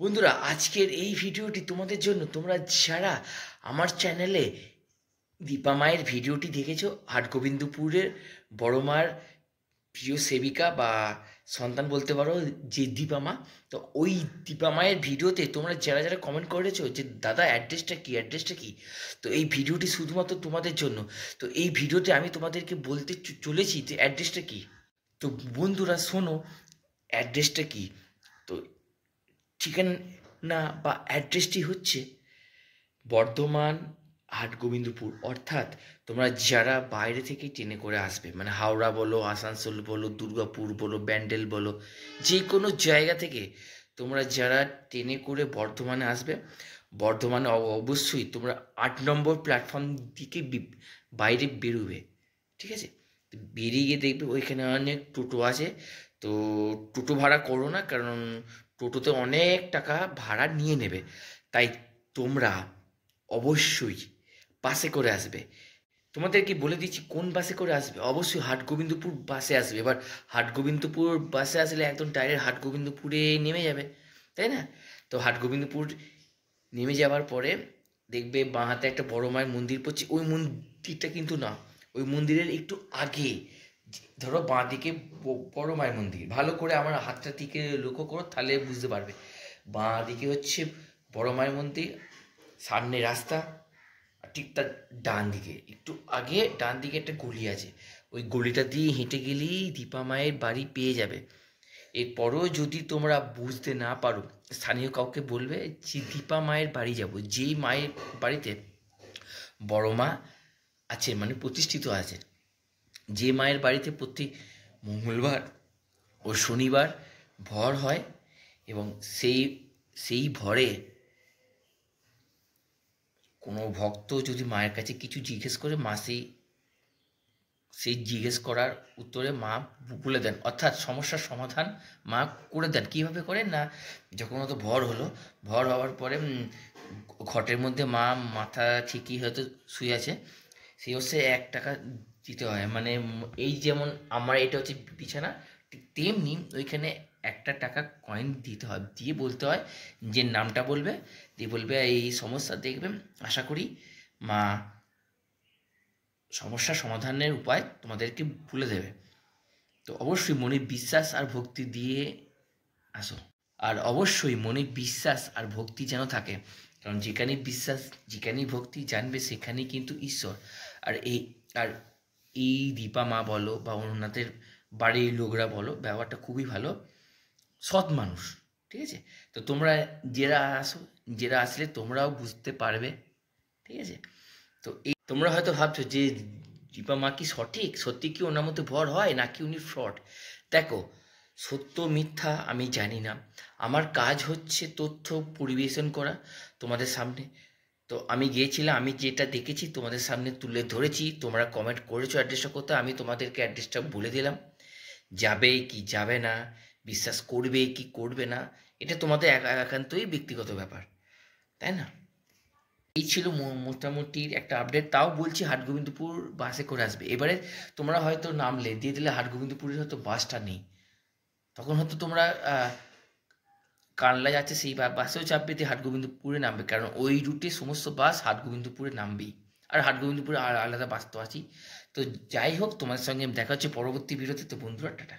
বন্ধুরা, আজকের এই ভিডিওটি তোমাদের জন্য। তোমরা যারা আমার চ্যানেলে দীপা মায়ের ভিডিওটি দেখেছো, হাটগোবিন্দপুরের বড় মার প্রিয় সেবিকা বা সন্তান বলতে পারো, যে দীপা মা, তো ওই দীপা মায়ের ভিডিওতে তোমরা যারা যারা কমেন্ট করেছো যে দাদা অ্যাড্রেসটা কি, তো এই ভিডিওটি শুধুমাত্র তোমাদের জন্য। তো এই ভিডিওতে আমি তোমাদেরকে বলতে চলেছি যে অ্যাড্রেসটা কি। তো বন্ধুরা শোনো, অ্যাড্রেসটা কি। তো ঠিকানা বা অ্যাড্রেসটি হচ্ছে বর্ধমান হাটগোবিন্দপুর। অর্থাৎ তোমরা যারা বাইরে থেকে ট্রেনে করে আসবে, মানে হাওড়া বলো, আসানসোল বলো, দুর্গাপুর বলো, ব্যান্ডেল বলো, যে কোনো জায়গা থেকে তোমরা যারা ট্রেনে করে বর্ধমানে আসবে, বর্ধমানে অবশ্যই তোমরা 8 নম্বর প্ল্যাটফর্ম দিকে বাইরে বেরোবে। ঠিক আছে? তো বেরিয়ে গিয়ে দেখবে ওইখানে অনেক টোটো আছে। তো টোটো ভাড়া করো না, কারণ টোটোতে অনেক টাকা ভাড়া নিয়ে নেবে। তাই তোমরা অবশ্যই বাসে করে আসবে। তোমাদেরকে বলে দিচ্ছি কোন বাসে করে আসবে। অবশ্যই হাটগোবিন্দপুর বাসে আসবে। এবার হাটগোবিন্দপুর বাসে আসলে একদম ডাইরেক্ট হাটগোবিন্দপুরে নেমে যাবে, তাই না? তো হাটগোবিন্দপুর নেমে যাওয়ার পরে দেখবে বাঁ হাতে একটা বড় মায়ের মন্দির পড়ছে। ওই মন্দিরটা কিন্তু না, ওই মন্দিরের একটু আগে, ধরো বাঁ দিকে বড় মায়ের মন্দির, ভালো করে আমার হাতটা দিকে লক্ষ্য করো, তাহলে বুঝতে পারবে। বাঁ দিকে হচ্ছে বড় মায়ের মন্দির, সামনে রাস্তা, আর ঠিক তার ডান দিকে একটু আগে ডান দিকে একটা গলি আছে। ওই গলিটা দিয়ে হেঁটে গেলেই দীপা মায়ের বাড়ি পেয়ে যাবে। এরপরও যদি তোমরা বুঝতে না পারো, স্থানীয় কাউকে বলবে যে দীপা মায়ের বাড়ি যাব, যেই মায়ের বাড়িতে বড় মা আছে, মানে প্রতিষ্ঠিত আছে, যে মায়ের বাড়িতে প্রতি মঙ্গলবার ও শনিবার ভর হয়। এবং সেই সেই ভরে কোনো ভক্ত যদি মায়ের কাছে কিছু জিজ্ঞেস করে, মা সেই জিজ্ঞেস করার উত্তরে মা বলে দেন, অর্থাৎ সমস্যার সমাধান মা করে দেন। কীভাবে করেন না, যখন হয়তো ভর হলো, ভর হওয়ার পরে ঘটের মধ্যে মা মাথা ঠিকই হয়তো শুয়ে আছে, সেই হচ্ছে 1 টাকা দিতে হয়। মানে এই যেমন আমার এটা হচ্ছে বিছানা, ঠিক তেমনি ওইখানে 1 টাকা কয়েন দিতে হয়, দিয়ে বলতে হয় যে নামটা বলবে, দিয়ে বলবে এই সমস্যা দেখবে, আশা করি মা সমস্যা সমাধানের উপায় তোমাদেরকে বলে দেবে। তো অবশ্যই মনে বিশ্বাস আর ভক্তি দিয়ে আসো। আর অবশ্যই মনে বিশ্বাস আর ভক্তি যেন থাকে, কারণ যেখানে বিশ্বাস, যেখানেই ভক্তি জানবে, সেখানেই কিন্তু ঈশ্বর। আর আর এই দীপা মা বলো বা ওনাদের বাড়ির লোকরা বলো, ব্যবহারটা খুবই ভালো, সৎ মানুষ। ঠিক আছে? তো তোমরা যারা আসলে তোমরাও বুঝতে পারবে। ঠিক আছে? তো এই তোমরা হয়তো ভাবছো যে দীপা মা কি সত্যি কি ওনার মধ্যে ভর হয়, নাকি উনি ফ্রড? দেখো, সত্য মিথ্যা আমি জানি না, আমার কাজ হচ্ছে তথ্য পরিবেশন করা তোমাদের সামনে। তো আমি গিয়েছিলাম, আমি যেটা দেখেছি তোমাদের সামনে তুলে ধরেছি। তোমরা কমেন্ট করেছো অ্যাড্রেসটা কোথায়, আমি তোমাদেরকে অ্যাড্রেসটা বলে দিলাম। যাবে কি যাবে না, বিশ্বাস করবে কি করবে না, এটা তোমাদের একান্তই ব্যক্তিগত ব্যাপার, তাই না? এই ছিল মোটামুটি একটা আপডেট। তাও বলছি হাটগোবিন্দপুর বাসে করে আসবে। এবারে তোমরা হয়তো নামলে, দিয়ে দিলে হাটগোবিন্দপুরের হয়তো বাসটা নেই, তখন হয়তো তোমরা কানলা যাচ্ছে সেই বাসেও চাপবে, দিয়ে হাটগোবিন্দপুরে নামবে, কারণ ওই রুটে সমস্ত বাস হাটগোবিন্দপুরে নামবেই। আর হাটগোবিন্দপুরে আর আলাদা বাস তো আছেই। তো যাই হোক, তোমার সঙ্গে দেখা হচ্ছে পরবর্তী ভিডিওতে। তো বন্ধুরা, টাটা।